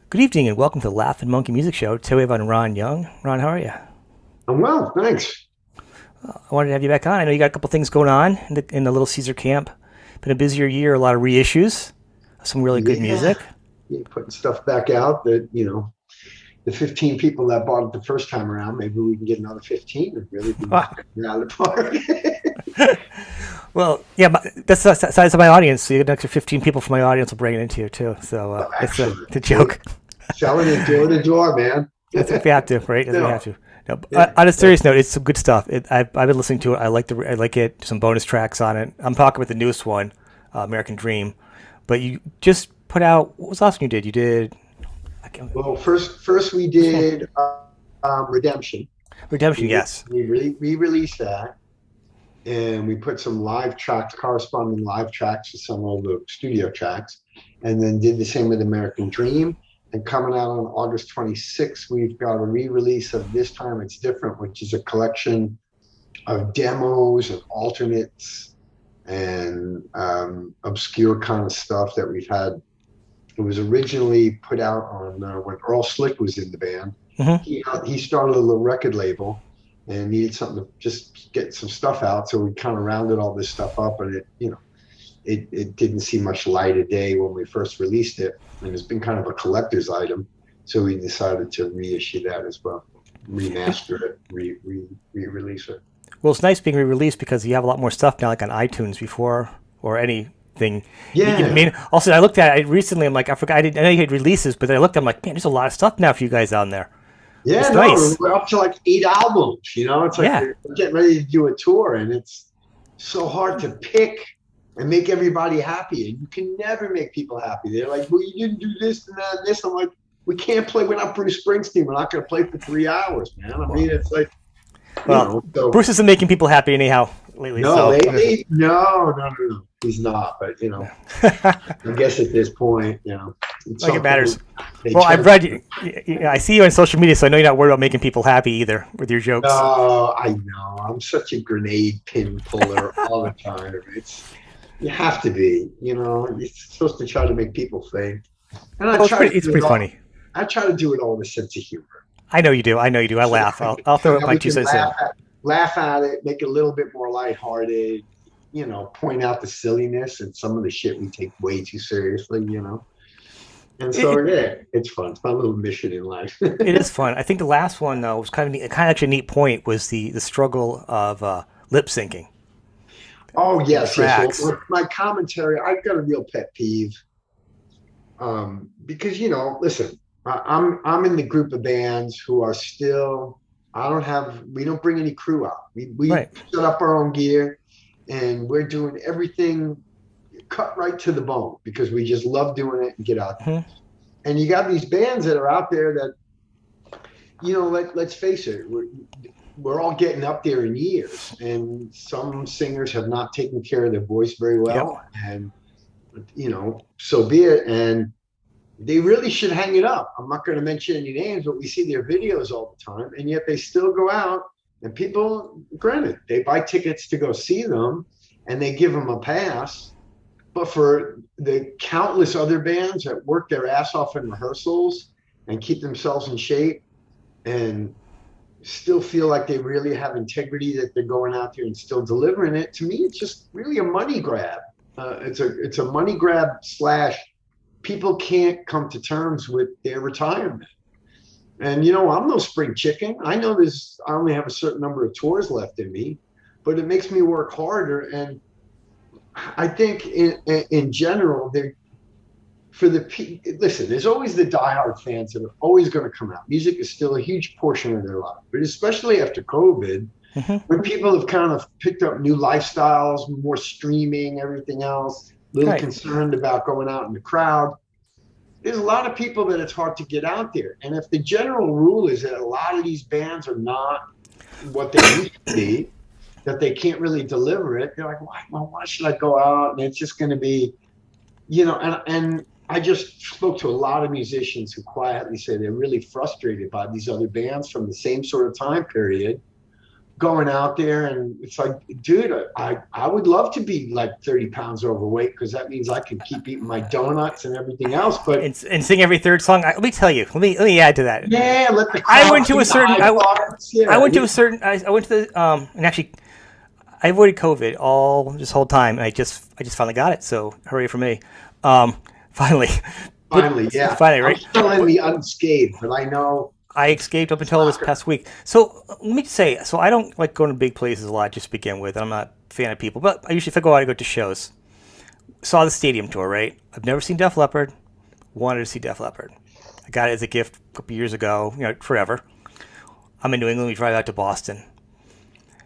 Good evening and welcome to the Laugh and Monkey Music Show. Today we have on Ron Young. Ron, how are you? I'm well, thanks. I wanted to have you back on. I know you got a couple things going on in the Little Caesar camp. Been a busier year, a lot of reissues, some really good Yeah, music. yeah, putting stuff back out that, the 15 people that bought it the first time around, maybe we can get another 15 and really be knocking it out of the park. Well, yeah, that's the size of my audience. So you get an extra 15 people from my audience will bring it into you too. So Oh, it's a, excellent. it's a See, joke. selling it door to door, man. That's if we have to, right? That's if we No, have to. No, yeah, on a serious note, it's some good stuff. I've been listening to it. I like it. Some bonus tracks on it. I'm talking about the newest one, American Dream. But you just put out. What was the last one you did? You did. I can't, well, first we did Redemption. Redemption. We, Yes. we released that, and we put some live tracks, corresponding live tracks to some of the studio tracks, and then did the same with American Dream. And coming out on August 26th, we've got a re-release of This Time It's Different, which is a collection of demos and alternates and obscure kind of stuff that we've had. It was originally put out on when Earl Slick was in the band. Hmm. He started a little record label and needed something to just get some stuff out. So we kind of rounded all this stuff up, and it didn't see much light of day when we first released it, and it's been kind of a collector's item. So we decided to reissue that as well, remaster it, re-release it. Well, it's nice being re-released because you have a lot more stuff now, like on iTunes before or anything. I Yeah, mean, also I looked at it recently. I'm like, I forgot. I know you had releases, but then I looked. I'm like, man, there's a lot of stuff now for you guys on there. yeah, It's no, nice. we're up to like 8 albums. It's like Yeah. we're getting ready to do a tour, and it's so hard to pick and make everybody happy. And you can never make people happy. They're like, well, you didn't do this and that and this. I'm like, we can't play. We're not Bruce Springsteen. We're not going to play for 3 hours, man. I mean, it's like, Well, so Bruce isn't making people happy anyhow lately. no, So lately, no. He's not. But, I guess at this point, at like some it matters. point, they Well, I've turn. read you. I see you on social media, so I know you're not worried about making people happy either with your jokes. No, I know. I'm such a grenade pin puller all the time. You have to be. You're supposed to try to make people think. And I Well, it's try to pretty. It's do it pretty all. funny. I try to do it all with a sense of humor. I know you do. I know you do. I So laugh. I'll throw up that my we two can cents in. laugh at it, make it a little bit more lighthearted, point out the silliness and some of the shit we take way too seriously. And so It, yeah, it's fun. It's my little mission in life. it is fun. I think the last one though was kind of neat, kind of actually a neat point was the struggle of lip syncing Oh in yes. Well, tracks. my commentary, I've got a real pet peeve. Because listen, I'm in the group of bands who are still. We don't bring any crew out. We Right. set up our own gear, and we're doing everything cut right to the bone because we just love doing it and get out there. Hmm. And you got these bands that are out there that, let's face it, we're all getting up there in years, and some singers have not taken care of their voice very Yep. well, and so be it. And they really should hang it up. I'm not going to mention any names, but we see their videos all the time, and yet they still go out, and people, granted, they buy tickets to go see them, and they give them a pass. But for the countless other bands that work their ass off in rehearsals and keep themselves in shape and still feel like they really have integrity, that they're going out there and still delivering it, to me, it's just really a money grab. It's a money grab slash people can't come to terms with their retirement. And I'm no spring chicken. I know I only have a certain number of tours left in me, but it makes me work harder. And I think in general, listen, there's always the diehard fans that are always going to come out. Music is still a huge portion of their life, but especially after COVID, Hmm. when people have kind of picked up new lifestyles, more streaming, everything else, little Right. concerned about going out in the crowd. There's a lot of people that it's hard to get out there. And if the general rule is that a lot of these bands are not what they used to be, that they can't really deliver it, they're like, why should I go out? And it's just going to be, and I just spoke to a lot of musicians who quietly say they're really frustrated by these other bands from the same sort of time period going out there, and it's like, dude, I would love to be like 30 pounds overweight because that means I can keep eating my donuts and everything else. But And sing every third song. Let me tell you. Let me add to that. yeah, let the I crowd went to sing a the certain. high parts. I Yeah, went to a certain. I went to the and actually I avoided COVID all this whole time, and I just finally got it. So hooray for me. Finally, but finally, yeah. finally, I'm right? still in But the unscathed, but I know I escaped up it's until this not gonna. past week. So let me just say, so I don't like going to big places a lot just to begin with. I'm not a fan of people, but I usually if I go out, I go to shows. Saw the stadium tour, right? I've never seen Def Leppard. Wanted to see Def Leppard. I got it as a gift a couple years ago, forever. I'm in New England. We drive out to Boston.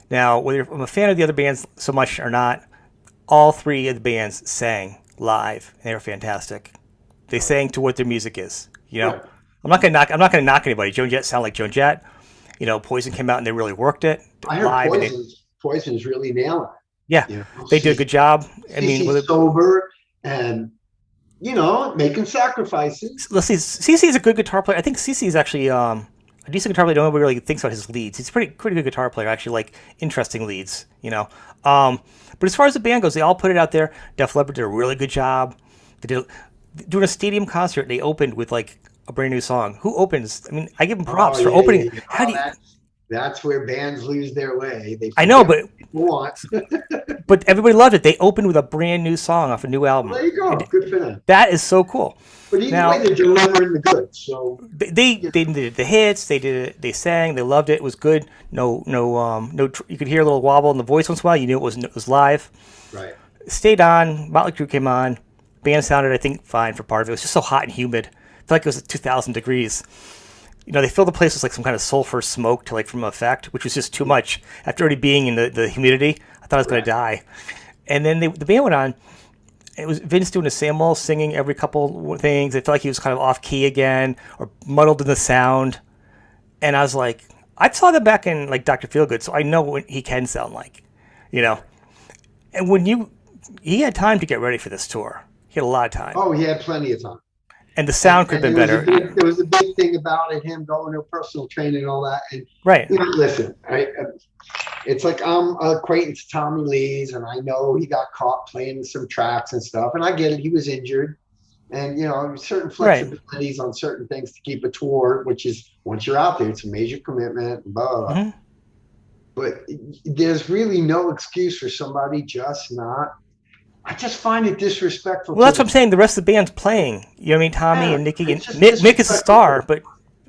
Now, whether I'm a fan of the other bands so much or not, all three of the bands sang live, and they were fantastic. They sang to what their music is. Right. I'm not gonna knock anybody. Joan Jett sound like Joan Jett. Poison came out and they really worked it I heard live, and they, Poison's really nailing yeah, it. they did a good job. I mean, CC's sober and making sacrifices. let's see, CC is a good guitar player. I think CC is actually a decent guitar player. Nobody really thinks about his leads. He's a pretty good guitar player. Actually, like interesting leads. But as far as the band goes, they all put it out there. Def Leppard did a really good job. They did doing a stadium concert. They opened with like a brand new song. Who opens? I mean, I give them Oh props for yeah, yeah, opening. yeah. How Oh, do you? that's where bands lose their way. They I know, forget but what people want. everybody loved it. They opened with a brand new song off a new Well, album. there you go. And Good for them. that is so cool. But either way, Now, they're delivering the goods. So they did the hits. They did it. They sang. They loved it. It was good. No. You could hear a little wobble in the voice once in a while. You knew it was live. right. Stayed on. Motley Crue came on. Band sounded, I think, fine for part of it. It was just so hot and humid. I felt like it was 2,000 degrees. They filled the place with like some kind of sulfur smoke to like from effect, which was just too much. After already being in the humidity, I thought I was going to Right. die. And then the band went on. It was Vince doing the Samuel singing every couple things. I felt like he was kind of off key again or muddled in the sound. And I was like, I saw them back in like Dr. Feelgood, so I know what he can sound like, you know. And he had time to get ready for this tour. He had a lot of time, Oh, he had plenty of time. and the And, sound could have and been there was a better. big there was a big thing about it, him going to personal training and all that. And Right, listen, it's like I'm acquaintance Tommy Lee's, and I know he got caught playing some tracks and stuff, and I get it. He was injured, and certain right. flexibilities on certain things to keep a tour, which is once you're out there, it's a major commitment. Blah, blah, blah. Hmm. But there's really no excuse for somebody just not. I just find it disrespectful Well, to that's what the. I'm saying. The rest of the band's playing. What I mean? Tommy Yeah, and Nikki and it's just Mick is a disrespectful to star, them. but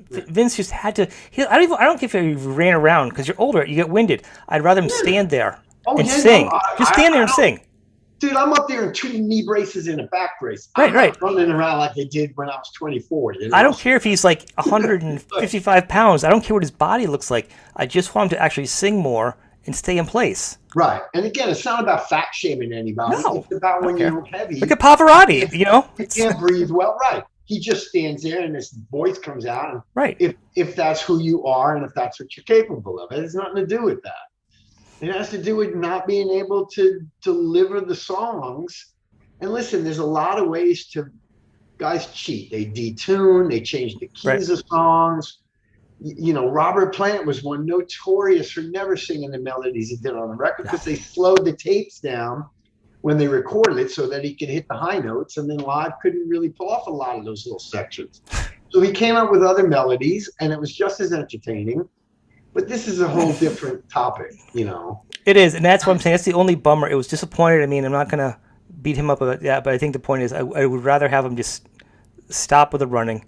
Yeah. Vince just had to. I don't care if he ran around because you're older, you get winded. I'd rather him Yeah. stand there Oh and yeah, no, sing. Just stand there I and don't, sing. dude. I'm up there in two knee braces and a back brace. Right, I'm right. not running around like they did when I was 24. I don't care if he's like 155 pounds. I don't care what his body looks like. I just want him to actually sing more and stay in place. Right. And again, it's not about fat shaming anybody. No, It's about I don't when care. you're Look heavy, at Pavarotti. if you It's can't breathe well. Right. He just stands there and his voice comes out. And right. if that's who you are and if that's what you're capable of, it has nothing to do with that. It has to do with not being able to deliver the songs. And listen, there's a lot of ways to guys cheat. They detune, they change the Right. keys of songs. Robert Plant was one notorious for never singing the melodies he did on the record because they slowed the tapes down when they recorded it so that he could hit the high notes, and then live couldn't really pull off a lot of those little sections. So he came up with other melodies, and it was just as entertaining. But this is a whole different topic. It is, and that's what I'm saying. That's the only bummer. It was disappointed. I mean, I'm not gonna beat him up about that, but I think the point is, I would rather have him just stop with the running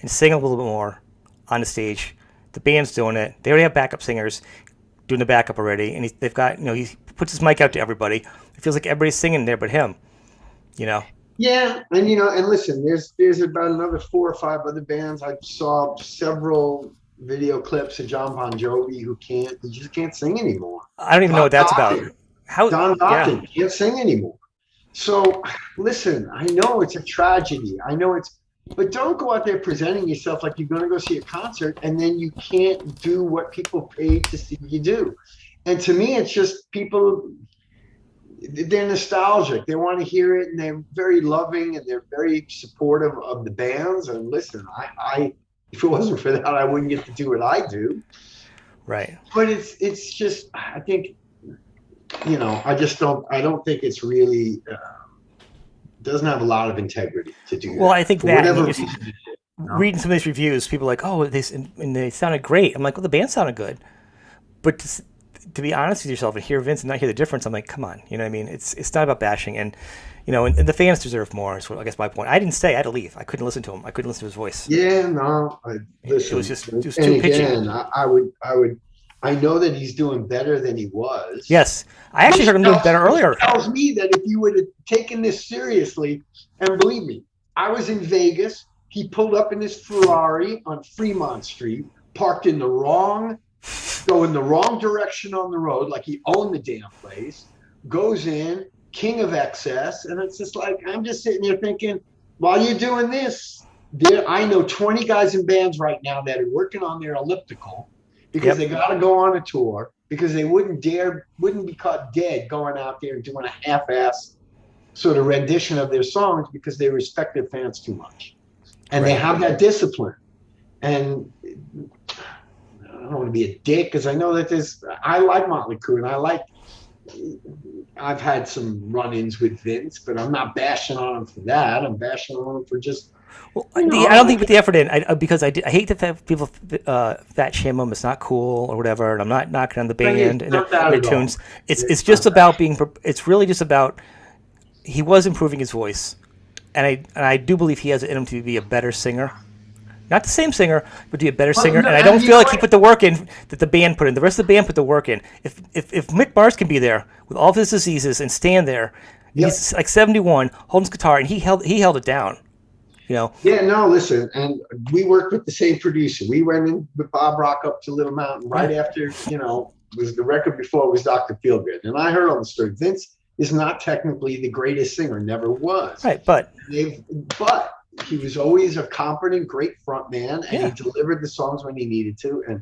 and sing a little bit more on the stage. The band's doing it. They already have backup singers doing the backup already, and they've got he puts his mic out to everybody. It feels like everybody's singing there but him. You know. Yeah, and listen, there's about another four or five other bands. I saw several video clips of John Bon Jovi he just can't sing anymore. I don't even know Don what that's about. Dokken, How? Don Yeah. Dokken can't sing anymore. So listen, I know it's a tragedy. I know but don't go out there presenting yourself like you're going to go see a concert and then you can't do what people paid to see you do. And to me, it's just people, they're nostalgic. They want to hear it, and they're very loving and they're very supportive of the bands. And listen, I if it wasn't for that, I wouldn't get to do what I do. Right. But it's just, I think, I don't think it's really, doesn't have a lot of integrity to do Well, that I think for that, and whatever you just reason. reading some of these reviews, people are like, oh, and they sounded great. I'm like, well, the band sounded good, but to be honest with yourself and hear Vince and not hear the difference, I'm like, come on, you know what I mean? It's not about bashing, and and the fans deserve more. Is what I guess my point. I didn't stay. I had to leave. I couldn't listen to him. I couldn't listen to his voice. Yeah, no, It was listen, just it was and too pitchy. again, I know that he's doing better than he was, Yes, I actually heard him doing better which earlier. tells me that if you would have taken this seriously, and believe me, I was in Vegas. He pulled up in his Ferrari on Fremont Street, parked in the wrong, going the wrong direction on the road, like he owned the damn place, goes in, king of excess. And it's just like, I'm just sitting there thinking, while you're doing this, I know 20 guys in bands right now that are working on their elliptical because Yep. they got to go on a tour because they wouldn't be caught dead going out there and doing a half-ass sort of rendition of their songs because they respect their fans too much. And they Right. have that discipline. And I don't want to be a dick because I know that I like Motley Crue and I've had some run-ins with Vince, but I'm not bashing on him for that. I'm bashing on him for just, Well, you I don't know, think put the effort in because I hate that people fat shame them. It's not cool or whatever. And I'm not knocking on the band and not that their at all. tunes. It's It's not just that. about being. It's really just about he was improving his voice, and I do believe he has it in him to be a better singer. Not the same singer, but to be a better Well, singer. no, And I don't you feel know like he what? put the work in that the band put in. The rest of the band put the work in. If Mick Mars can be there with all of his diseases and stand there, and Yep. he's like 71 holding his guitar, and he held it down. You know, Yeah, no, listen, and we worked with the same producer. We went in with Bob Rock up to Little Mountain right yeah, after, was the record before it was Dr. Feelgood. And I heard all the story. Vince is not technically the greatest singer, never was. right. But But he was always a competent, great front man, and he yeah, delivered the songs when he needed to. And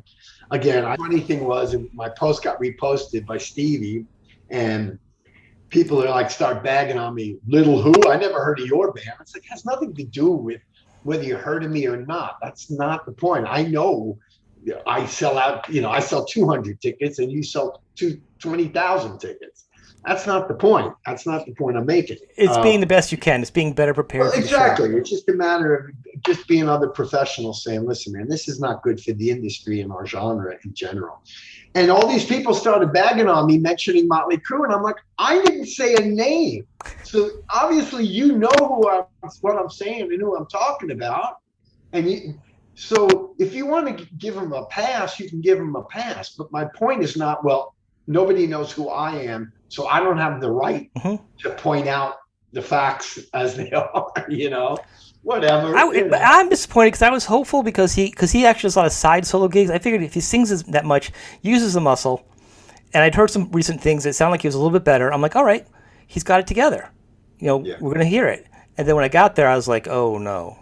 again, funny thing was, my post got reposted by Stevie, and people are like start bagging on me. Little Who? I never heard of your band. It's like it has nothing to do with whether you heard of me or not. That's not the point. I know I sell out. I sell 200 tickets, and you sell 20,000 tickets. That's not the point. That's not the point I'm making. it's being the best you can. It's being better Well, prepared for the show. exactly. It's just a matter of just being other professionals saying, listen, man, this is not good for the industry and our genre in general. And all these people started bagging on me, mentioning Motley Crue. And I'm like, I didn't say a name. So obviously, what I'm saying and who I'm talking about. So if you want to give them a pass, you can give them a pass. But my point is not, well, nobody knows who I am, so I don't have the right Mm-hmm. to point out the facts as they are, whatever. I'm disappointed because I was hopeful because he actually does a lot of side solo gigs. I figured if he sings that much, uses the muscle, and I'd heard some recent things that sounded like he was a little bit better. I'm like, all right, he's got it together. Yeah. We're gonna hear it. And then when I got there, I was like, oh no.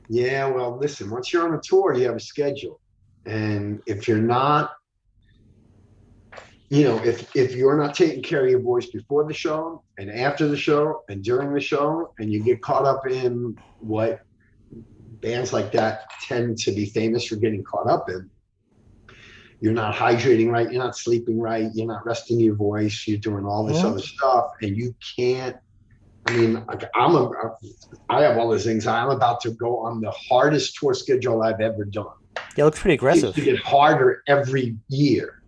Yeah, well, listen, once you're on a tour, you have a schedule. And if you're not, if you're not taking care of your voice before the show and after the show and during the show, and you get caught up in what bands like that tend to be famous for getting caught up in, you're not hydrating right, you're not sleeping right, you're not resting your voice, you're doing all this other stuff, and you can't. I mean, I have all these things. I'm about to go on the hardest tour schedule I've ever done. Yeah, it looks pretty It seems aggressive. to get harder every year.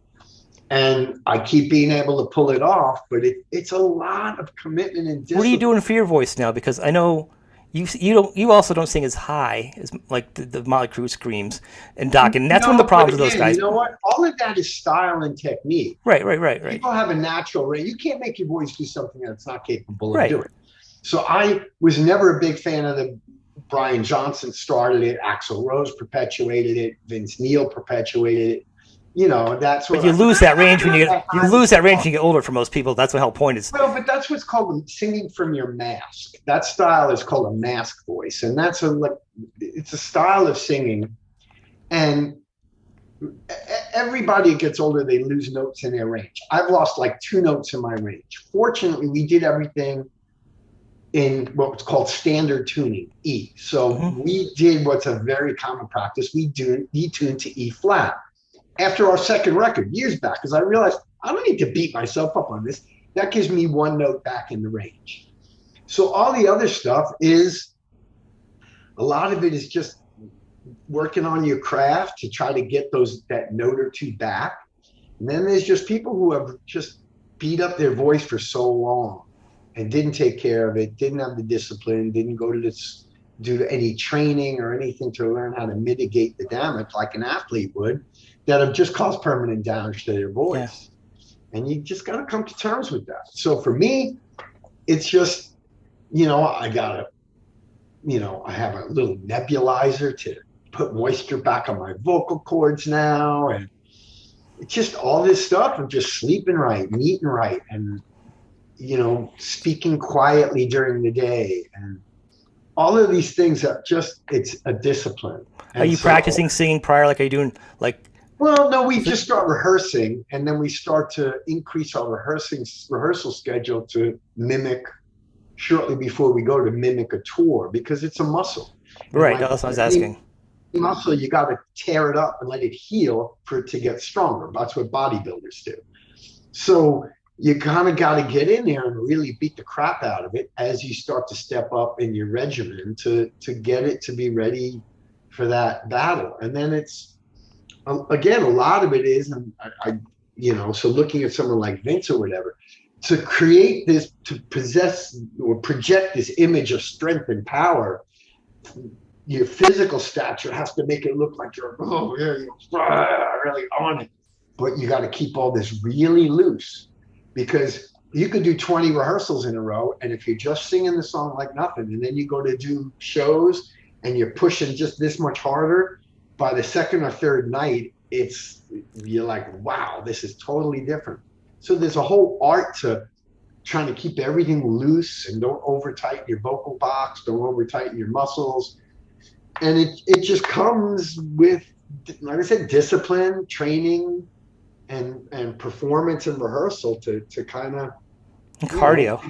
And I keep being able to pull it off, but it's a lot of commitment and discipline. What are you doing for your voice now? Because I know you also don't sing as high as like the Motley Crue screams and Doc, and that's one of the problems with those guys. You know what? All of that is style and technique. Right. People have a natural range. You can't make your voice do something that it's not capable of Right. doing. So I was never a big fan of the Brian Johnson started it, Axl Rose perpetuated it, Vince Neil perpetuated it. That's what. But you lose that range when you lose that range when you get older. For most people, that's the whole point is. Well, but that's what's called singing from your mask. That style is called a mask voice, and it's a style of singing. And everybody gets older, they lose notes in their range. I've lost like 2 notes in my range. Fortunately, we did everything in what's called standard tuning, E. So we did what's a very common practice. We detuned to E flat. after our second record years back, because I realized I don't need to beat myself up on this. That gives me one note back in the range. So all the other stuff is, a lot of it is just working on your craft to try to get that note or two back. And then there's just people who have just beat up their voice for so long and didn't take care of it, didn't have the discipline, didn't go to this, do any training or anything to learn how to mitigate the damage like an athlete would, that have just caused permanent damage to their voice. Yeah. And you just got to come to terms with that. So for me, it's just, I have a little nebulizer to put moisture back on my vocal cords now. And it's just all this stuff of just sleeping right and eating right and, speaking quietly during the day. And all of these things are just, it's a discipline. And are you practicing singing prior? Like, are you doing like? Well, no, we just start rehearsing, and then we start to increase our rehearsal schedule to mimic shortly before we go to mimic a tour, because it's a muscle. Right. That's what I was asking. Muscle, you got to tear it up and let it heal for it to get stronger. That's what bodybuilders do. So you kind of got to get in there and really beat the crap out of it as you start to step up in your regimen to get it to be ready for that battle. And then it's, again, a lot of it is, and so looking at someone like Vince or whatever, to create this, to possess or project this image of strength and power, your physical stature has to make it look like you're really on it. But you got to keep all this really loose, because you could do 20 rehearsals in a row, and if you're just singing the song like nothing, and then you go to do shows and you're pushing just this much harder, by the second or third night, you're like, wow, this is totally different. So there's a whole art to trying to keep everything loose and don't over tighten your vocal box, don't over tighten your muscles. And it just comes with, like I said, discipline, training, and performance and rehearsal to kind of cardio.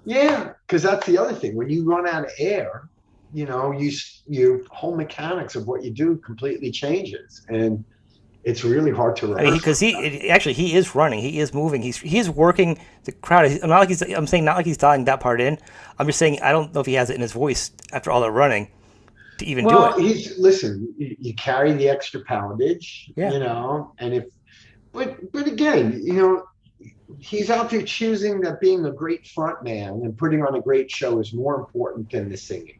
Yeah, because that's the other thing. When you run out of air, your whole mechanics of what you do completely changes, and it's really hard to rehearse. I mean, because he is running, he is moving, he is working the crowd. I'm saying not like he's dialing that part in. I'm just saying I don't know if he has it in his voice after all that running to even do it. Listen, you carry the extra poundage, and but again, he's out there choosing that being a great front man and putting on a great show is more important than the singing.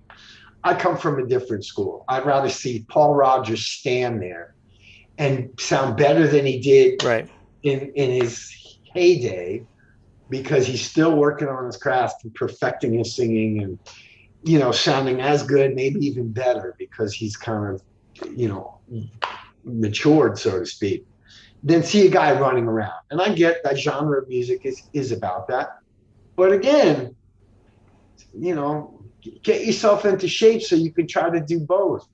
I come from a different school. I'd rather see Paul Rodgers stand there and sound better than he did in his heyday, because he's still working on his craft and perfecting his singing and, sounding as good, maybe even better, because he's kind of, matured, so to speak, than see a guy running around. And I get that genre of music is about that. But again, get yourself into shape so you can try to do both.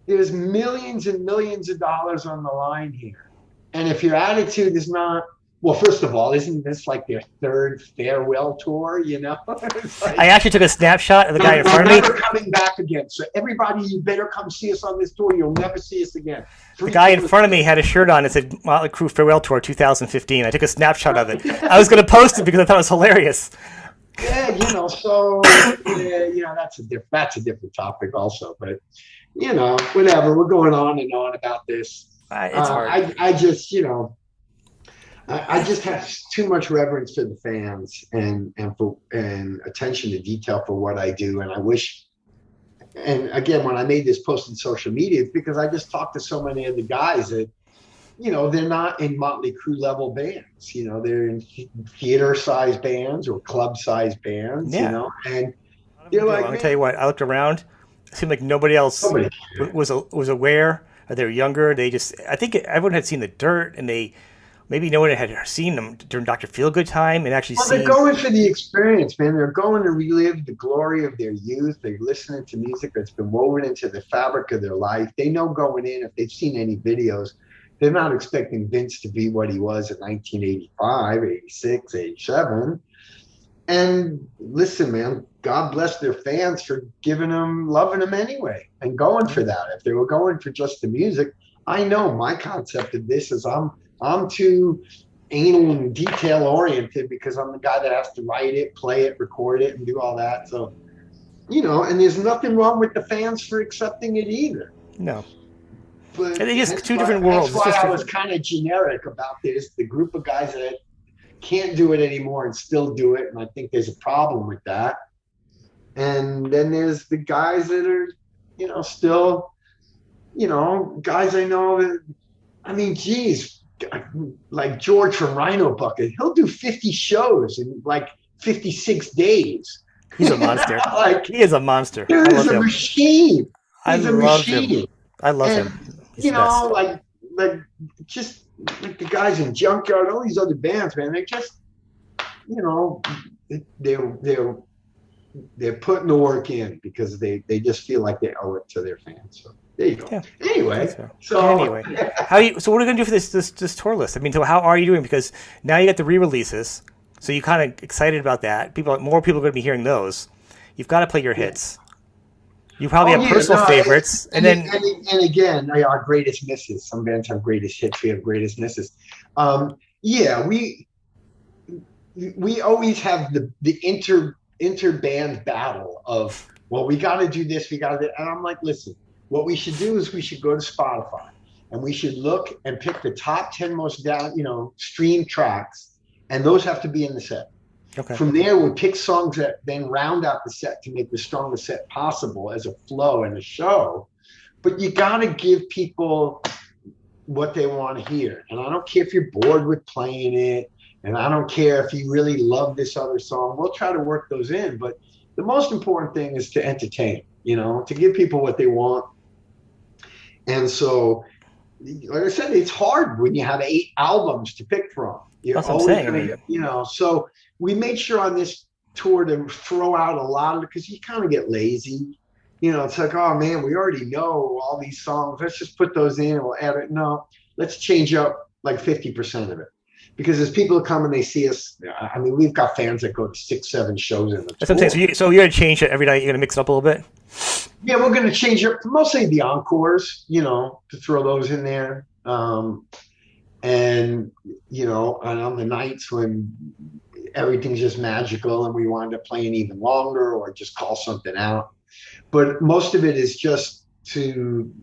There's millions and millions of dollars on the line here. And if your attitude is not, well, first of all, isn't this like their third farewell tour, Like, I actually took a snapshot of the guy in front of me. We're never coming back again. So everybody, you better come see us on this tour. You'll never see us again. The guy in front of me had a shirt on that said Motley Crue Farewell Tour 2015. I took a snapshot of it. I was going to post it because I thought it was hilarious. Yeah, that's a different topic also, but whatever. We're going on and on about this. It's hard. I just, I just have too much reverence for the fans and attention to detail for what I do. And I wish, and again, when I made this post on social media, it's because I just talked to so many of the guys that, they're not in Motley Crue level bands. They're in theater-sized bands or club-sized bands. And they're like, let me tell you what. I looked around. It seemed like nobody else was aware. They were younger. I think everyone had seen the Dirt, and maybe no one had seen them during Dr. Feelgood time and actually seen. They're going for the experience, man. They're going to relive the glory of their youth. They're listening to music that's been woven into the fabric of their life. They know going in, if they've seen any videos, they're not expecting Vince to be what he was in 1985, 86, 87. And listen, man, God bless their fans for loving them anyway, and going for that. If they were going for just the music, I know my concept of this is I'm too anal and detail oriented because I'm the guy that has to write it, play it, record it, and do all that. So, and there's nothing wrong with the fans for accepting it either. No, But it's just two different hence worlds. It's why just I was different. kind of generic about this. The group of guys that can't do it anymore and still do it, and I think there's a problem with that. And then there's the guys that are, still, guys I know that, I mean, geez, like George from Rhino Bucket, he'll do 50 shows in like 56 days. He's a monster. Like, He is a monster. dude I is love a him. machine. I He's a love him. machine. I love And, him. He's the best. like just like the guys in Junkyard, all these other bands, man, they just, you know, they're they're putting the work in because they just feel like they owe it to their fans. So there you go. Yeah. Anyway, Anyway, so what are you gonna do for this tour list? I mean, so how are you doing? Because now you got the re-releases, so you kind of excited about that. More people are gonna be hearing those. You've got to play your hits. You probably have personal favorites, and then again, our greatest misses. Some bands have greatest hits. We have greatest misses. Yeah, we always have the inter-band battle of, well, we got to do this, we got to do, and I'm like, listen, what we should do is we should go to Spotify and we should look and pick the top 10 most streamed tracks, and those have to be in the set. Okay. From there, we pick songs that then round out the set to make the strongest set possible as a flow and a show. But you got to give people what they want to hear. And I don't care if you're bored with playing it, and I don't care if you really love this other song. We'll try to work those in. But the most important thing is to entertain, to give people what they want. And so, like I said, it's hard when you have 8 albums to pick from. That's what I'm saying. So we made sure on this tour to throw out a lot of it because you kind of get lazy. It's like, oh man, we already know all these songs. Let's just put those in and we'll add it. No, let's change up like 50% of it. Because as people come and they see us, I mean, we've got fans that go to 6, 7 shows in the tour. That's what I'm saying. So you're going to change it every night? You're going to mix it up a little bit? Yeah, we're going to change up mostly the encores, to throw those in there. And on the nights when everything's just magical and we wind up playing even longer or just call something out. But most of it is just to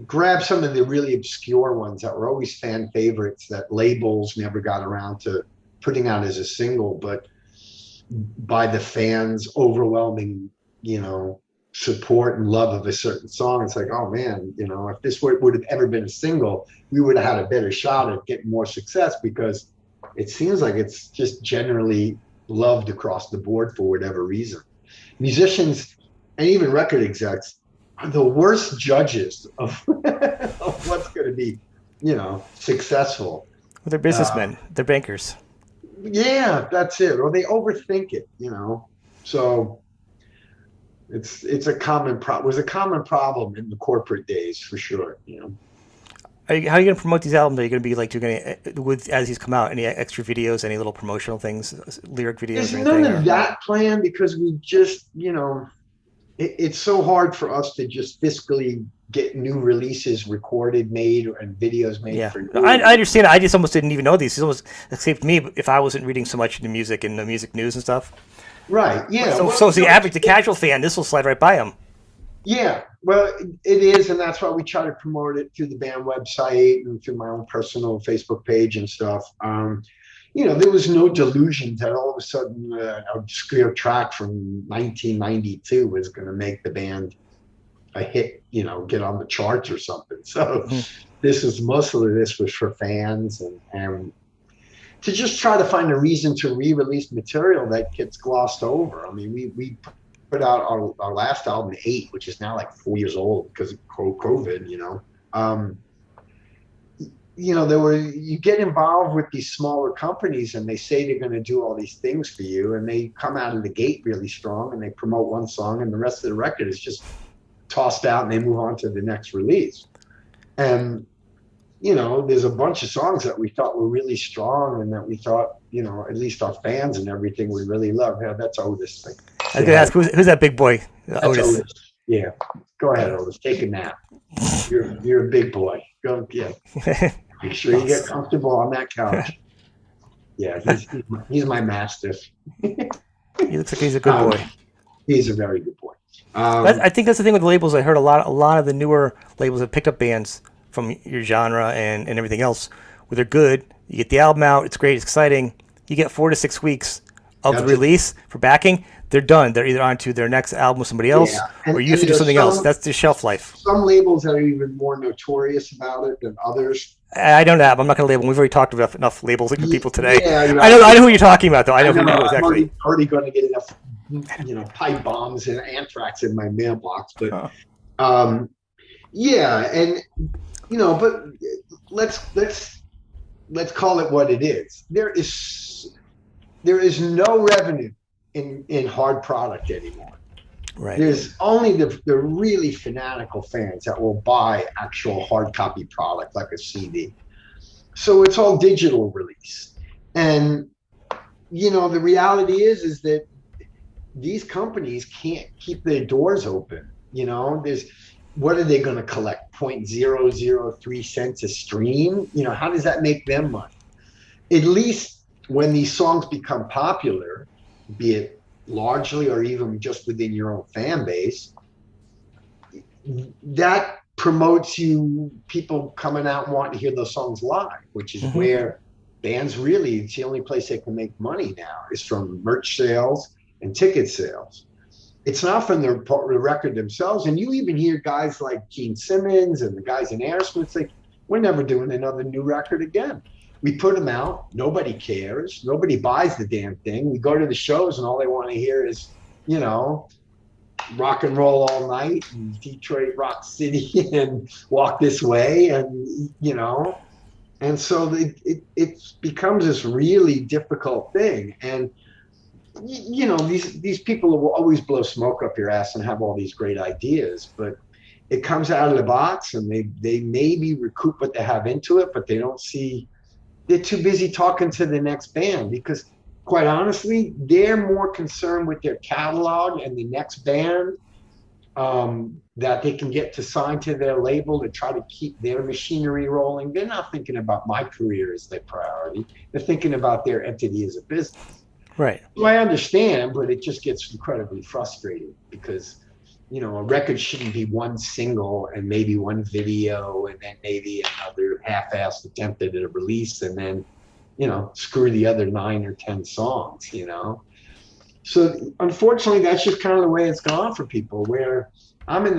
grab some of the really obscure ones that were always fan favorites that labels never got around to putting out as a single, but by the fans' overwhelming, support and love of a certain song, it's like, oh man, if this would have ever been a single, we would have had a better shot at getting more success, because it seems like it's just generally loved across the board for whatever reason. Musicians and even record execs are the worst judges of what's going to be, successful. Well, they're businessmen. They're bankers. Yeah, that's it. Or they overthink it, So it's a common was a common problem in the corporate days for sure. How are you going to promote these albums? Are you going to be like as these come out? Any extra videos? Any little promotional things, lyric videos? There's none of that planned because we just, it's so hard for us to just fiscally get new releases recorded, made, and videos made. Yeah, for I understand. I just almost didn't even know these. It almost escaped me if I wasn't reading so much in the music and the music news and stuff. Right. Yeah. So the casual fan, this will slide right by him. Yeah. Well, it is, and that's why we try to promote it through the band website and through my own personal Facebook page and stuff. There was no delusion that all of a sudden an obscure track from 1992 was going to make the band a hit, get on the charts or something. So most of this was for fans and to just try to find a reason to re-release material that gets glossed over. I mean, we put out our last album, 8, which is now like 4 years old because of COVID, you get involved with these smaller companies and they say they're going to do all these things for you, and they come out of the gate really strong and they promote one song and the rest of the record is just tossed out and they move on to the next release. And there's a bunch of songs that we thought were really strong and that we thought, at least our fans and everything would really love. Yeah, that's Otis thing. I was going to ask, who's that big boy? Otis. Yeah. Go ahead, Otis. Take a nap. You're a big boy. Go, yeah. Make sure you get comfortable on that couch. Yeah, he's my mastiff. He looks like he's a good Um, boy. he's a very good boy. I think that's the thing with labels. I heard a lot of the newer labels have picked up bands from your genre and everything else, where they're good. You get the album out, it's great, it's exciting. You get 4 to 6 weeks of the That's it. release for backing. They're done. They're either on to their next album with somebody Yeah, else, or and usually do something else. That's the shelf life. some labels that are even more notorious about it than others. I don't know. I'm not going to label. We've already talked about enough labels for people today. Yeah, I know who you're talking about, though. I I know know. who it was I'm actually. already going to get enough, pipe bombs and anthrax in my mailbox. But um, yeah, and but let's call it what it is. There is no revenue in hard product anymore. Right. There's only the really fanatical fans that will buy actual hard copy product like a CD. So it's all digital release. And the reality is that these companies can't keep their doors open. There's what are they going to collect? 0.003 cents a stream? How does that make them money? At least when these songs become popular, be it largely or even just within your own fan base, that promotes people coming out and wanting to hear those songs live, which is where bands really, it's the only place they can make money now is from merch sales and ticket sales. It's not from the record themselves. And you even hear guys like Gene Simmons and the guys in Aerosmith say, we're never doing another new record again. We put them out. Nobody cares. Nobody buys the damn thing. We go to the shows and all they want to hear is, rock and roll all night and Detroit Rock City and Walk This Way. And so it becomes this really difficult thing. And, these people will always blow smoke up your ass and have all these great ideas, but it comes out of the box and they maybe recoup what they have into it, but they're too busy talking to the next band because quite honestly, they're more concerned with their catalog and the next band that they can get to sign to their label to try to keep their machinery rolling. They're not thinking about my career as their priority. They're thinking about their entity as a business. Right. So I understand, but it just gets incredibly frustrating because, a record shouldn't be one single and maybe one video and then maybe another half-assed attempt at a release and then, screw the other 9 or 10 songs, So unfortunately, that's just kind of the way it's gone for people where I'm in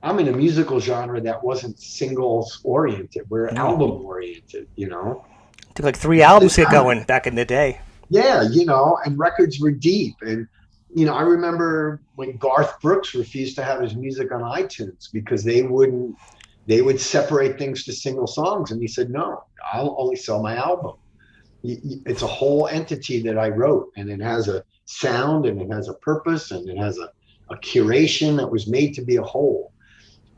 a musical genre that wasn't singles oriented. We're album oriented, Took like 3 albums to get going back in the day. Yeah, and records were deep. And, I remember when Garth Brooks refused to have his music on iTunes because they would separate things to single songs. And he said, no, I'll only sell my album. It's a whole entity that I wrote and it has a sound and it has a purpose and it has a curation that was made to be a whole.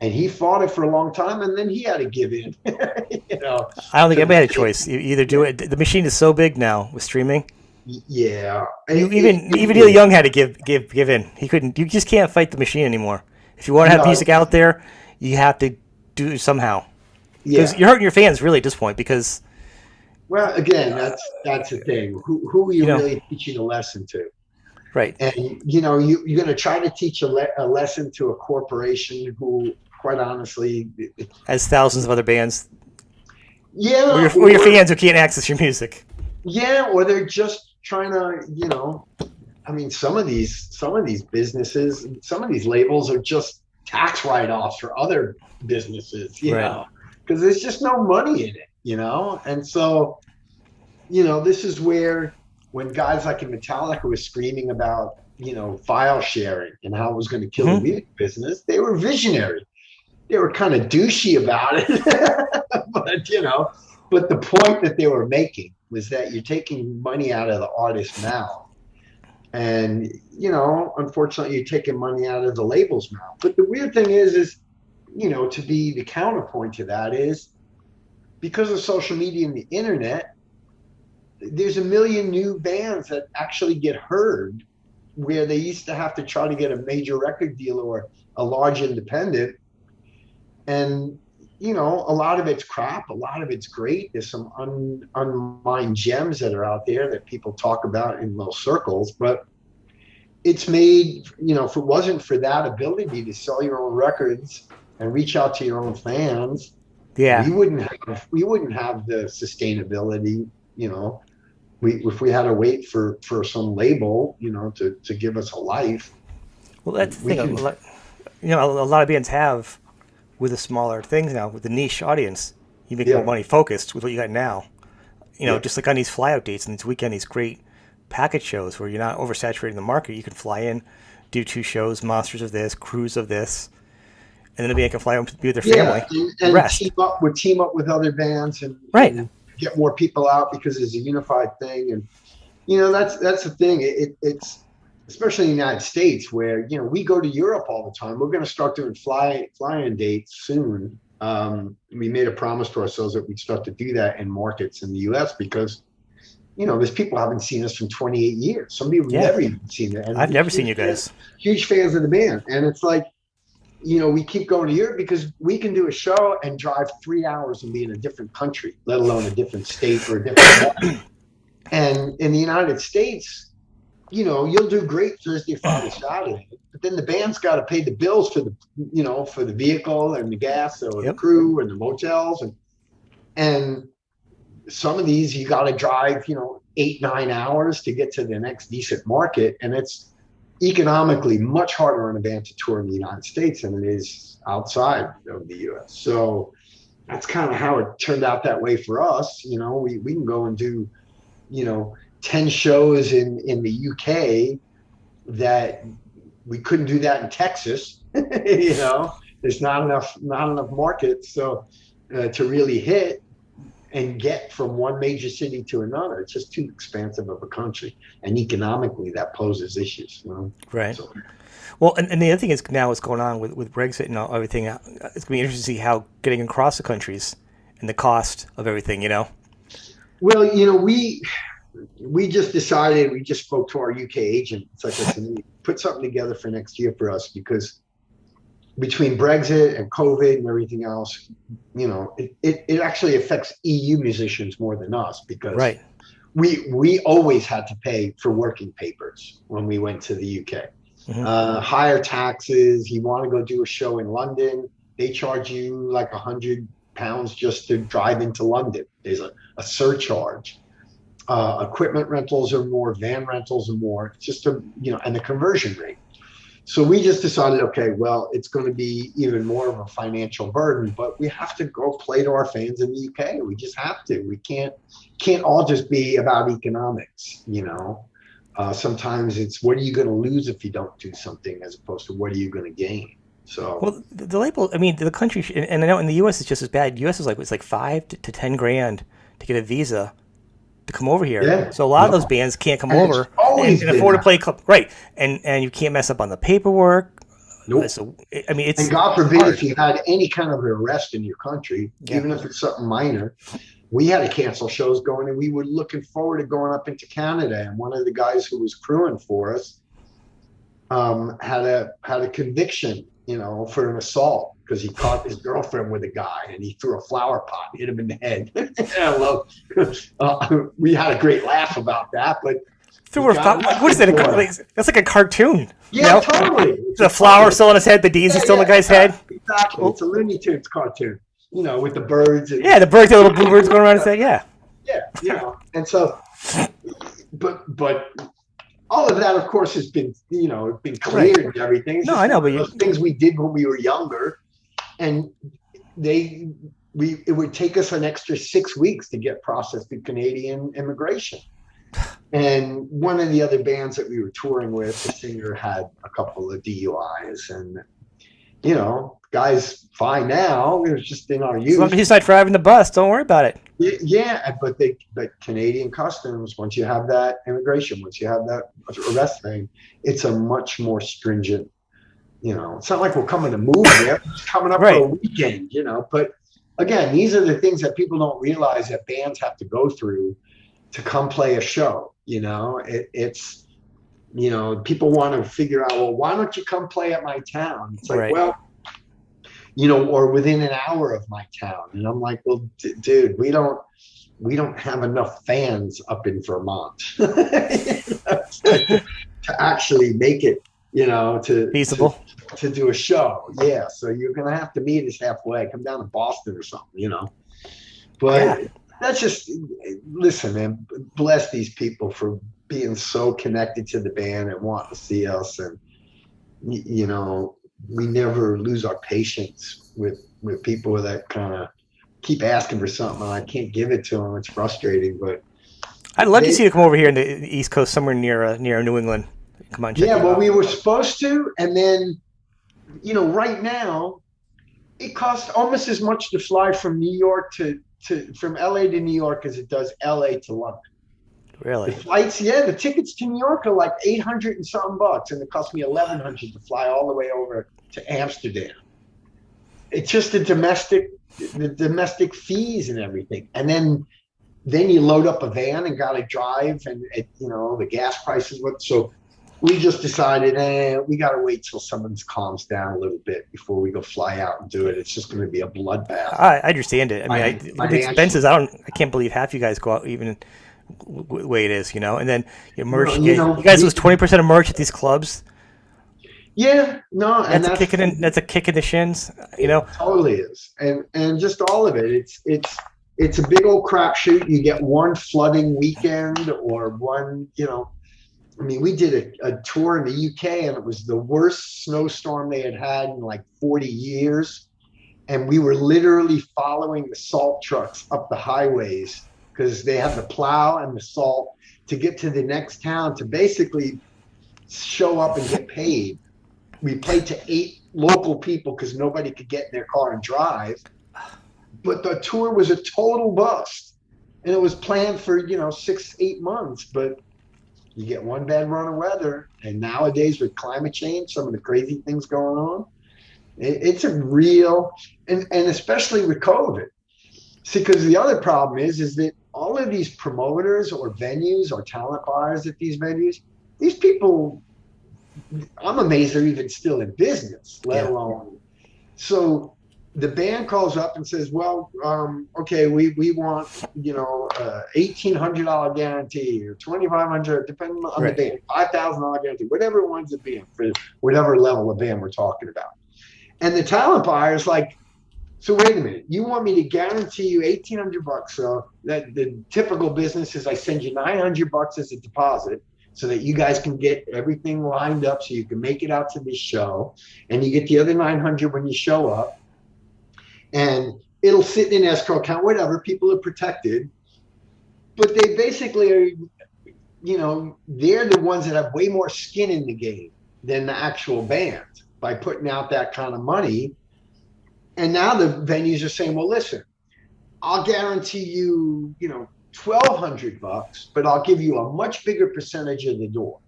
And he fought it for a long time and then he had to give in, I don't think anybody had a choice. You either do it. The machine is so big now with streaming. Yeah. Even Neil Young had to give in. He couldn't. You just can't fight the machine anymore. If you want to have music out there, you have to do it somehow. Because you're hurting your fans really at this point. Because again, that's the thing. Who are you really teaching a lesson to? Right. And you're going to try to teach a lesson to a corporation who, quite honestly, has thousands of other bands. Yeah. Or your fans who can't access your music. Yeah, or they're just trying to, some of these businesses, some of these labels are just tax write-offs for other businesses, because there's just no money in it, and so, this is where when guys like in Metallica were screaming about, file sharing and how it was going to kill the music business, they were visionary. They were kind of douchey about it, but the point that they were making was that you're taking money out of the artist's mouth. And, unfortunately, you're taking money out of the label's mouth. But the weird thing is, to be the counterpoint to that is because of social media and the internet, there's a million new bands that actually get heard where they used to have to try to get a major record deal or a large independent. And, a lot of it's crap, a lot of it's great. There's some unmined gems that are out there that people talk about in little circles, but it's made, if it wasn't for that ability to sell your own records and reach out to your own fans, Yeah. we wouldn't have the sustainability, if we had to wait for some label, to give us a life. Well, that's the We thing. can, A lot of bands have with the smaller things now, with the niche audience. You make more yeah, money focused with what you got now. yeah, Just like on these flyout dates and these weekend, these great package shows where you're not oversaturating the market. You can fly in, do 2 shows, monsters of this, cruise of this, and then the band can fly home to be with their yeah, family, and rest. team up with other bands and Right. get more people out because it's a unified thing. And that's the thing. It's especially in the United States where we go to Europe all the time. We're going to start doing fly-in dates soon. We made a promise to ourselves that we'd start to do that in markets in the U.S. because there's people who haven't seen us from 28 years. Some people have Yeah. never even seen it, and I've never seen you guys. huge fans of the band. And it's like we keep going to Europe because we can do a show and drive 3 hours and be in a different country, let alone a different state or a different market. And in the United States, you'll do great Thursday, Friday, Saturday, but then the band's got to pay the bills for the vehicle and the gas or the Yep. crew and the motels and some of these you got to drive 8-9 hours to get to the next decent market, and it's economically much harder on a band to tour in the United States than it is outside of the US. So that's kind of how it turned out that way for us. We can go and do you know 10 shows in the UK that we couldn't do that in Texas. There's not enough markets so to really hit and get from one major city to another. It's just too expansive of a country, and economically that poses issues. Right. So Well, and the other thing is now what's going on with Brexit and everything. It's going to be interesting to see how getting across the countries and the cost of everything. well, we just decided, we just spoke to our UK agent. It's like, listen, put something together for next year for us because between Brexit and COVID and everything else, it actually affects EU musicians more than us because Right. we always had to pay for working papers when we went to the UK. Hmm. Higher taxes. You want to go do a show in London, they charge you like £100 just to drive into London. There's a surcharge. Equipment rentals are more, van rentals are more. It's just and the conversion rate. So we just decided, okay, well, it's going to be even more of a financial burden, but we have to go play to our fans in the UK. We just have to. We can't all just be about economics. Sometimes it's what are you going to lose if you don't do something, as opposed to what are you going to gain. So Well, the label. I mean, the country, and I know in the U.S. it's just as bad. U.S. is like it's like 5 to 10 grand to get a visa to come over here. yeah, So a lot of those no, bands can't come and it's over always and been afford to that. play club. Right. And you can't mess up on the paperwork. Nope. So I mean, And it's God forbid if hard. you had any kind of arrest in your country, Yeah. even if it's something minor. We had to cancel shows going, and we were looking forward to going up into Canada. And one of the guys who was crewing for us had a conviction, for an assault because he caught his girlfriend with a guy, and he threw a flower pot, hit him in the head. I love. We had a great laugh about that, but he Through a got what is arrested that? for it. That's like a cartoon. Yeah, totally. It's The a flower totally. still on his head, the daisy Yeah, still on yeah, the guy's head. exactly. Well, It's a Looney Tunes cartoon, with the birds and yeah, the birds, the little bluebirds going around his head. Yeah. yeah. And so, but all of that, of course, has been Right. cleared and everything. It's No, just I know, one but of those things we did when we were younger, and it would take us an extra 6 weeks to get processed through Canadian immigration. And one of the other bands that we were touring with, the singer had a couple of DUIs, and guy's fine now. It was just in our as long youth. as he's not driving the bus, don't worry about it. Yeah, but Canadian customs, once you have that immigration, once you have that arrest thing, it's a much more stringent. It's not like we're coming to move there, we're just coming up for a Right. weekend. But again, these are the things that people don't realize that bands have to go through to come play a show. It's people want to figure out, well, why don't you come play at my town? It's like, Right. well, or within an hour of my town. And I'm like, well, dude, we don't have enough fans up in Vermont to actually make it, Feasible. to do a show. Yeah. So you're going to have to meet us halfway, come down to Boston or something. Yeah. But that's just, listen, man, bless these people for being so connected to the band and wanting to see us. And, we never lose our patience with people that kind of keep asking for something and I can't give it to them. It's frustrating, but I'd love to they, see you come over here in the East Coast, somewhere near New England. Come on, check yeah, you well, out. we were supposed to. And then, right now it costs almost as much to fly from New York from LA to New York as it does LA to London. The Really? flights, yeah, the tickets to New York are like 800 and something bucks, and it cost me 1,100 to fly all the way over to Amsterdam. It's just the domestic fees and everything, and then you load up a van and got to drive, and the gas prices went. So we just decided, we got to wait till someone calms down a little bit before we go fly out and do it. It's just going to be a bloodbath. I understand it. I mean, with the Financially, expenses, I can't believe half you guys go out even the way it is, and then your merch. You guys lose 20% of merch at these clubs. yeah, no, and That's a kick in. That's a kick in the shins. it totally is, and just all of it. It's a big old crapshoot. You get one flooding weekend or one. I mean, we did a tour in the UK, and it was the worst snowstorm they had in like 40 years. And we were literally following the salt trucks up the highways because they have the plow and the salt to get to the next town to basically show up and get paid. We played to 8 local people because nobody could get in their car and drive. But the tour was a total bust. And it was planned for, 6, 8 months. But you get one bad run of weather. And nowadays with climate change, some of the crazy things going on, it's a real, and especially with COVID. See, because the other problem is that all of these promoters or venues or talent buyers at these venues, these people, I'm amazed they're even still in business, let Yeah. alone. So the band calls up and says, well, okay, we want, $1,800 guarantee or 2,500, depending on the Right. band, $5,000 guarantee, whatever it winds up being for whatever level of band we're talking about. And the talent buyer is like, so wait a minute, you want me to guarantee you $1,800? So that the typical business is I send you $900 as a deposit so that you guys can get everything lined up so you can make it out to this show, and you get the other 900 when you show up, and it'll sit in an escrow account, whatever. People are protected, but they basically are, they're the ones that have way more skin in the game than the actual band by putting out that kind of money. And now the venues are saying, well, listen, I'll guarantee you, $1,200, but I'll give you a much bigger percentage of the door.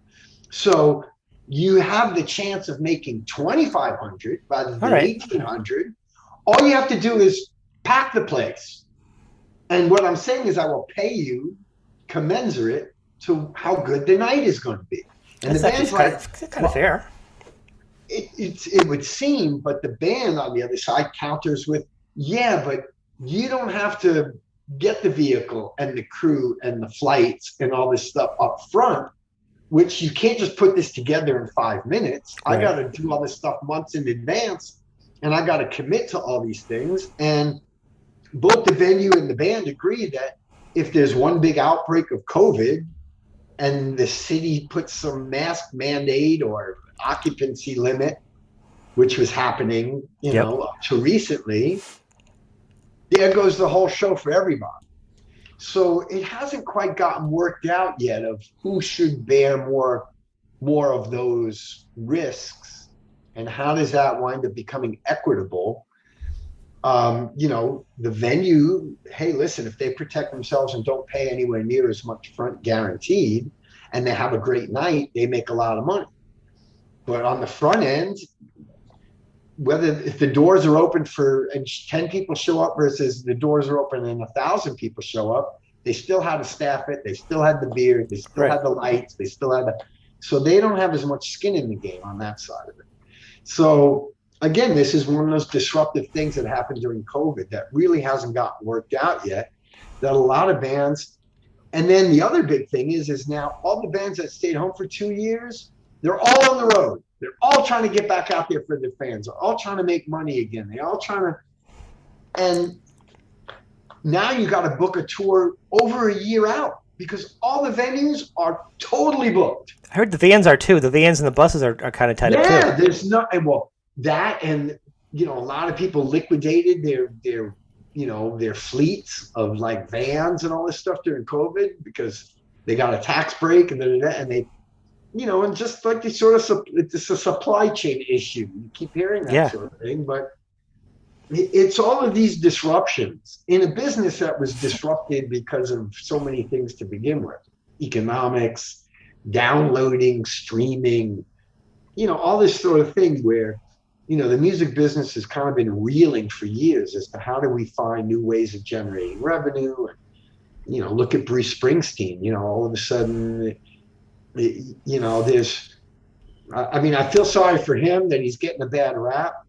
So you have the chance of making 2,500 rather than All right. 1,800. All you have to do is pack the place. And what I'm saying is I will pay you commensurate to how good the night is going to be. And That's the actually band's kind of fair. it would seem, but the band on the other side counters with, yeah, but you don't have to get the vehicle and the crew and the flights and all this stuff up front, which you can't just put this together in 5 minutes. Right. I got to do all this stuff months in advance, and I got to commit to all these things. And both the venue and the band agree that if there's one big outbreak of COVID and the city puts some mask mandate or occupancy limit, which was happening, up to recently, there goes the whole show for everybody. So it hasn't quite gotten worked out yet of who should bear more of those risks and how does that wind up becoming equitable. The venue, hey, listen, if they protect themselves and don't pay anywhere near as much front guaranteed and they have a great night, they make a lot of money. But on the front end, if the doors are open and 10 people show up versus the doors are open and 1,000 people show up, they still had to staff it. They still had the beer. They still had the lights. They still had so they don't have as much skin in the game on that side of it. So again, this is one of those disruptive things that happened during COVID that really hasn't gotten worked out yet. That a lot of bands, and then the other big thing is now all the bands that stayed home for 2 years, they're all on the road. They're all trying to get back out there for their fans. They're all trying to make money again. They're all trying to, and now you got to book a tour over a year out because all the venues are totally booked. I heard the vans are too. The vans and the buses are kind of tied up too. Yeah, there's no, well, that, and a lot of people liquidated their fleets of like vans and all this stuff during COVID because they got a tax break and they, and just like they sort of, it's a supply chain issue. You keep hearing that sort of thing, but it's all of these disruptions in a business that was disrupted because of so many things to begin with: economics, downloading, streaming, all this sort of thing where, the music business has kind of been reeling for years as to how do we find new ways of generating revenue. And, look at Bruce Springsteen, all of a sudden, there's, I feel sorry for him that he's getting a bad rap.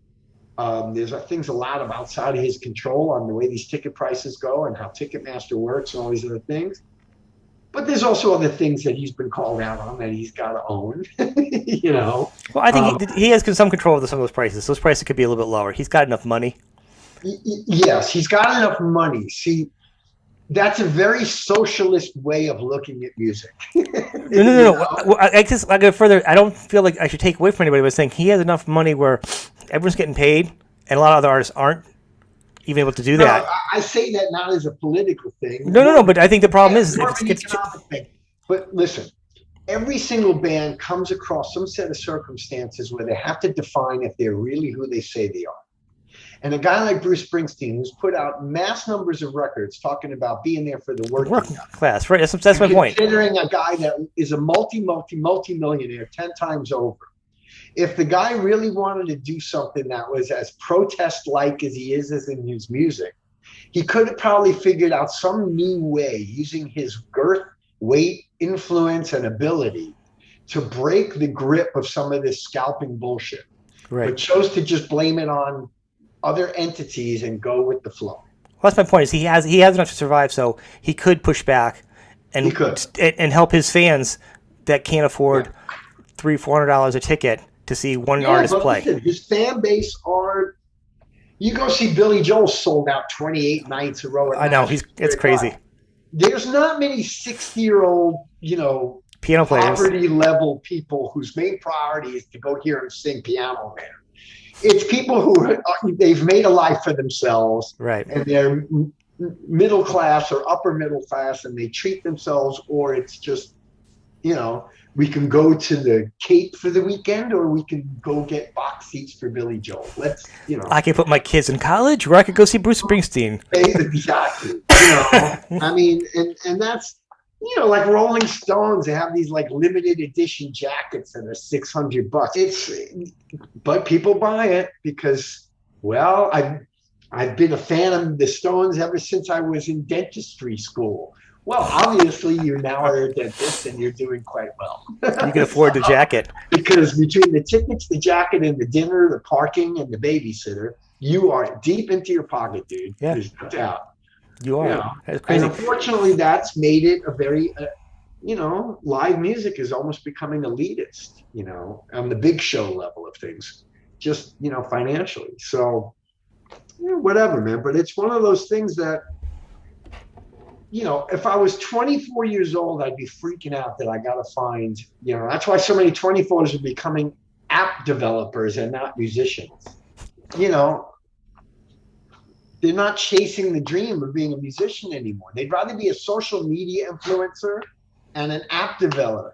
There's things a lot of outside of his control on the way these ticket prices go and how Ticketmaster works and all these other things. But there's also other things that he's been called out on that he's got to own, Well, I think he has some control over some of those prices. Those prices could be a little bit lower. He's got enough money. Yes, he's got enough money. See, that's a very socialist way of looking at music. No. Well, I go further. I don't feel like I should take away from anybody by saying he has enough money where everyone's getting paid and a lot of other artists aren't even able to do that. I say that not as a political thing. No. But I think the problem is if it's economic thing. But listen, every single band comes across some set of circumstances where they have to define if they're really who they say they are. And a guy like Bruce Springsteen, who's put out mass numbers of records talking about being there for the working class, right? That's my point. Considering a guy that is a multi-millionaire 10 times over. If the guy really wanted to do something that was as protest-like as he is as in his music, he could have probably figured out some new way using his girth, weight, influence, and ability to break the grip of some of this scalping bullshit. Right. But chose to just blame it on other entities and go with the flow. Well, that's my point. Is he has enough to survive, so he could push back and help his fans that can't afford $300-$400 a ticket to see one artist play. Listen, his fan base are. You go see Billy Joel sold out 28 nights in a row. I know it's crazy. There's not many 60-year-old, piano players, poverty level people whose main priority is to go hear him sing piano there. It's people who they've made a life for themselves, right? And they're middle class or upper middle class, and they treat themselves, or it's just, we can go to the Cape for the weekend, or we can go get box seats for Billy Joel. I can put my kids in college, or I could go see Bruce Springsteen. Exactly. And that's, like Rolling Stones, they have these like limited edition jackets that are $600. But people buy it because, well, I've been a fan of the Stones ever since I was in dentistry school. Well, obviously, you now are a dentist and you're doing quite well. You can afford the jacket. Because between the tickets, the jacket, and the dinner, the parking, and the babysitter, you are deep into your pocket, dude. Yeah. There's no doubt. You are. That's crazy. And unfortunately, that's made it a very, live music is almost becoming elitist, on the big show level of things, just, financially. So, whatever, man. But it's one of those things that, if I was 24 years old, I'd be freaking out that I got to find, that's why so many 24s are becoming app developers and not musicians. They're not chasing the dream of being a musician anymore. They'd rather be a social media influencer and an app developer.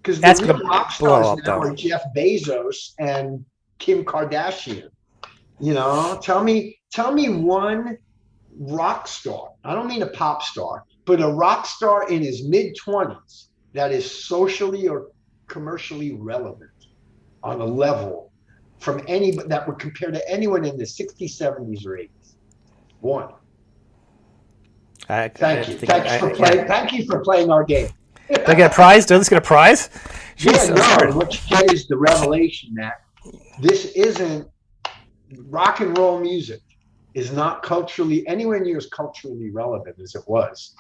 Because the real rock stars now are Jeff Bezos and Kim Kardashian. Tell me one rock star. I don't mean a pop star, but a rock star in his mid-20s that is socially or commercially relevant on a level from anybody that would compare to anyone in the 60s, 70s, or 80s. One. Thank you. Thank you for playing our game. Did I get a prize? Did I get a prize? Yeah, no. What you get is the revelation that this isn't rock and roll music is not culturally anywhere near as culturally relevant as it was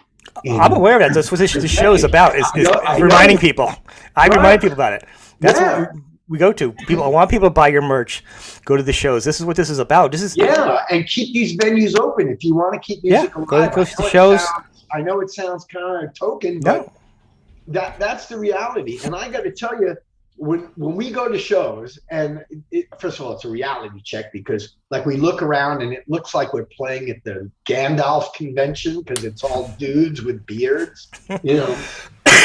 I'm in aware of that. That's what this show is decades. about, is I reminding know, people. I remind right? people about it. That's what Yeah, we go to. People, I want people to buy your merch, go to the shows. This is what this is about. This is, yeah, and keep these venues open if you want to keep yeah, music alive. go to the shows. I know it sounds kind of token, but No. that's the reality. And I got to tell you, when we go to shows, and first of all, it's a reality check because like we look around and it looks like we're playing at the Gandalf convention because it's all dudes with beards, you know.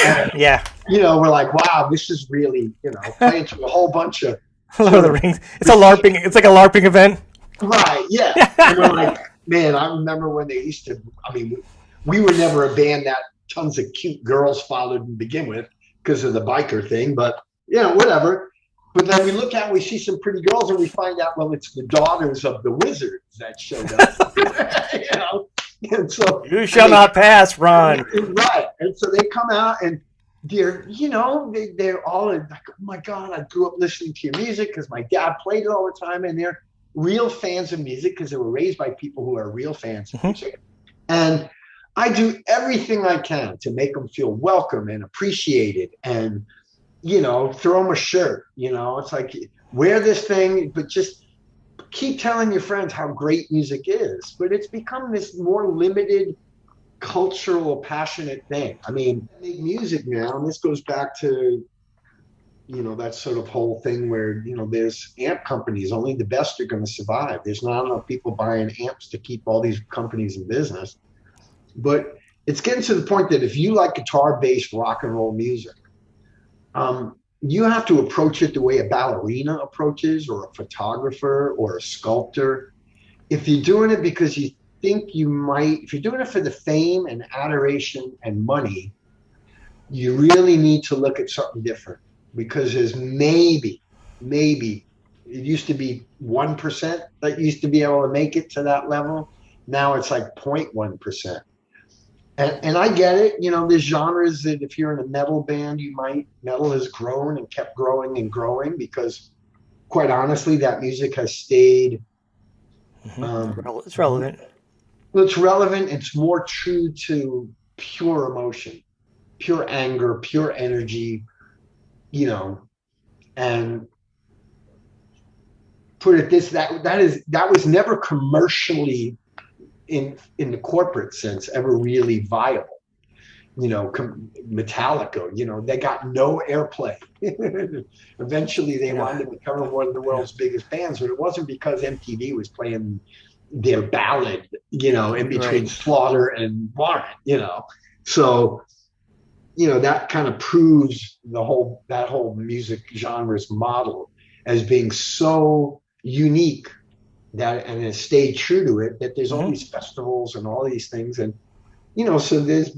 And, Yeah. we're like, wow, this is really, playing to a whole bunch of Lord of sort the of Rings. It's a LARPing. It's like a LARPing event. right, yeah. And we're like, man, I remember when they used to. I mean, we were never a band that tons of cute girls followed to begin with because of the biker thing, but whatever. But then we look out, we see some pretty girls, and we find out, well, it's the daughters of the wizards that showed up. And so You shall not pass, Ron. right. And so they come out and they're all like, oh my God, I grew up listening to your music because my dad played it all the time. And they're real fans of music because they were raised by people who are real fans of music. And I do everything I can to make them feel welcome and appreciated and, throw them a shirt. It's like, wear this thing, but just keep telling your friends how great music is. But it's become this more limited cultural passionate thing. I mean, make music now, and this goes back to that sort of whole thing where there's amp companies, only the best are going to survive. There's not enough people buying amps to keep all these companies in business. But it's getting to the point that if you like guitar based rock and roll music, you have to approach it the way a ballerina approaches, or a photographer, or a sculptor. If you're doing it because you think you might, if you're doing it for the fame and adoration and money, you really need to look at something different, because there's maybe it used to be 1% that used to be able to make it to that level. Now it's like 0.1%. And I get it. There's genres that if you're in a metal band, metal has grown and kept growing and growing because quite honestly, that music has stayed. It's relevant. Well, it's relevant. It's more true to pure emotion, pure anger, pure energy, and put it that was never commercially in the corporate sense ever really viable. Metallica, they got no airplay. Eventually they wound up becoming one of the world's biggest bands, but it wasn't because MTV was playing their ballad, in between Slaughter and Warrant, So, that kind of proves that whole music genre's model as being so unique and has stayed true to it, that there's all these festivals and all these things. And, so there's,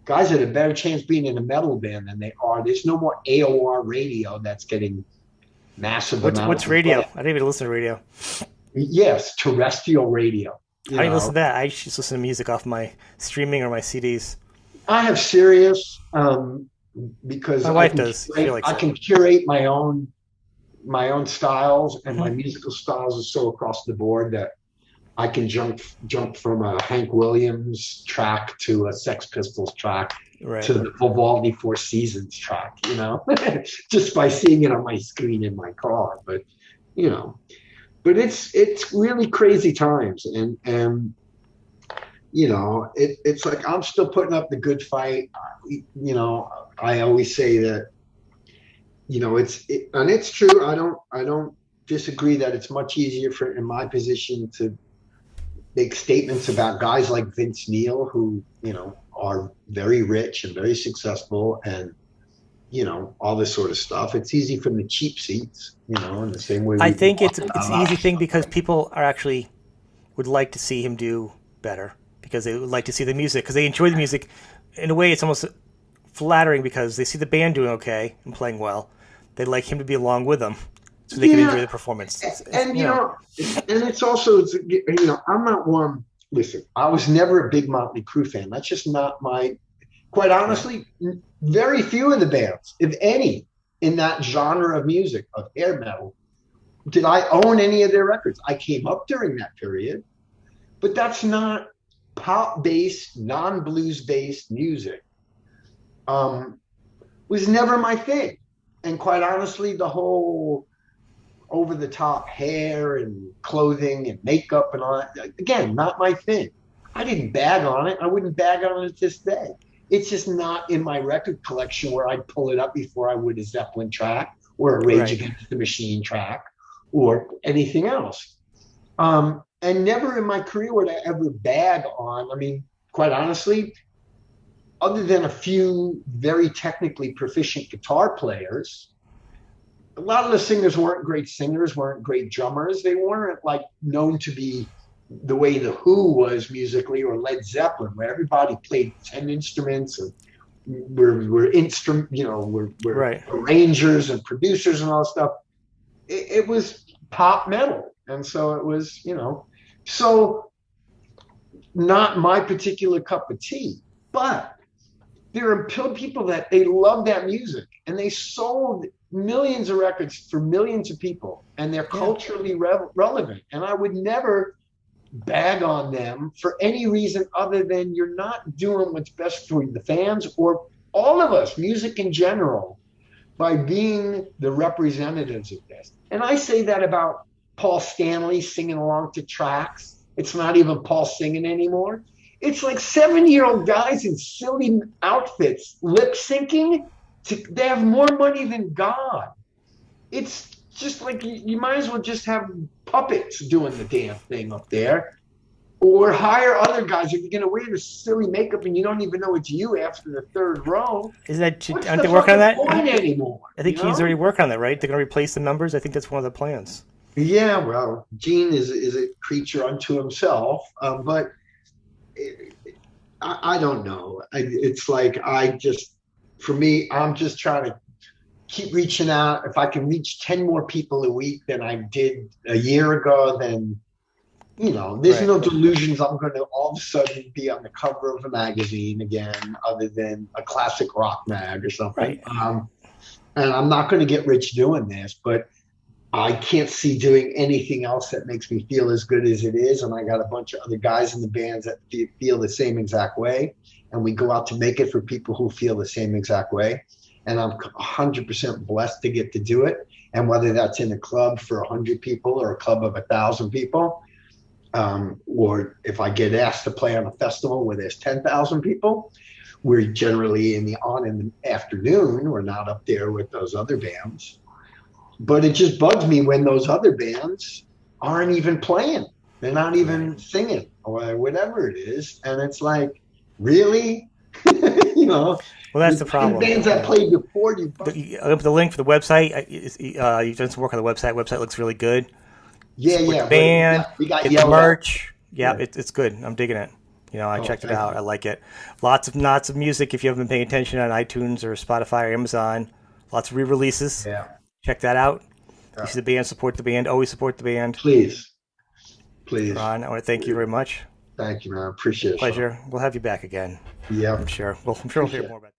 guys that have a better chance being in a metal band than they are. There's no more AOR radio that's getting massive amounts. What's radio? I didn't even listen to radio. Yes, terrestrial radio. I didn't listen to that. I just listen to music off my streaming or my CDs. I have Sirius because my wife does. I can curate my own styles, and my musical styles are so across the board that I can jump from a Hank Williams track to a Sex Pistols track to the Vivaldi Four Seasons track, just by seeing it on my screen in my car. But but it's really crazy times, and it's like I'm still putting up the good fight. I always say that. And it's true. I don't disagree that it's much easier in my position to make statements about guys like Vince Neil, who, are very rich and very successful and, all this sort of stuff. It's easy from the cheap seats, in the same way. I think it's an easy thing because people would like to see him do better, because they would like to see the music, because they enjoy the music. In a way, it's almost flattering because they see the band doing okay and playing well. They'd like him to be along with them so they can enjoy the performance. And it's also, I'm not one. Listen, I was never a big Motley Crue fan. That's just not my. Quite honestly, very few of the bands, if any, in that genre of music, of hair metal, did I own any of their records? I came up during that period, but that's not pop based, non blues based music. Um, was never my thing. And quite honestly, the whole over the top hair and clothing and makeup and all that, again, not my thing. I didn't bag on it. I wouldn't bag on it to this day. It's just not in my record collection where I'd pull it up before I would a Zeppelin track or a Rage Right. Against the Machine track or anything else. And never in my career would I ever bag on. I mean, quite honestly, other than a few very technically proficient guitar players, a lot of the singers weren't great singers, weren't great drummers. They weren't like known to be the way the Who was musically or Led Zeppelin, where everybody played 10 instruments and we're instrument, we're Right. arrangers and producers and all that stuff. It was pop metal. And so it was, so not my particular cup of tea, but there are people that they love that music and they sold millions of records for millions of people and they're Yeah. culturally relevant. And I would never bag on them for any reason other than you're not doing what's best for the fans or all of us, music in general, by being the representatives of this. And I say that about Paul Stanley singing along to tracks. It's not even Paul singing anymore. It's like 7-year-old guys in silly outfits lip syncing. They have more money than God. It's just like you might as well just have puppets doing the damn thing up there, or hire other guys if you're going to wear the silly makeup and you don't even know it's you after the third row. Isn't that? What's Aren't the they working on that? fucking point anymore? I think Gene's already working on that, right? They're going to replace the members. I think that's one of the plans. Yeah, well, Gene is a creature unto himself, but I don't know. It's like for me, I'm just trying to keep reaching out. If I can reach 10 more people a week than I did a year ago, then, there's Right. no delusions I'm going to all of a sudden be on the cover of a magazine again, other than a classic rock mag or something. Right. And I'm not going to get rich doing this, but I can't see doing anything else that makes me feel as good as it is. And I got a bunch of other guys in the bands that feel the same exact way. And we go out to make it for people who feel the same exact way. And I'm 100% blessed to get to do it. And whether that's in a club for 100 people or a club of 1,000 people, or if I get asked to play on a festival where there's 10,000 people, we're generally in the afternoon. We're not up there with those other bands. But it just bugs me when those other bands aren't even playing. They're not even singing or whatever it is. And it's like, really? Well, that's the problem. Bands that played before you. The link for the website. You've done some work on the website. Website looks really good. Yeah, Support yeah. the band. We got Get the yelled merch. Yeah, Yeah. it's good. I'm digging it. I checked it thank out. you. I like it. Lots of music. If you haven't been paying attention on iTunes or Spotify or Amazon, lots of re-releases. Yeah. Check that out. Yeah. You see the band, support the band. Always support the band. Please. Please. Ron, I want to thank you very much. Thank you, man. I appreciate it. Pleasure. We'll have you back again. Yeah. I'm sure. Well, I'm sure we'll hear Appreciate it. more about that.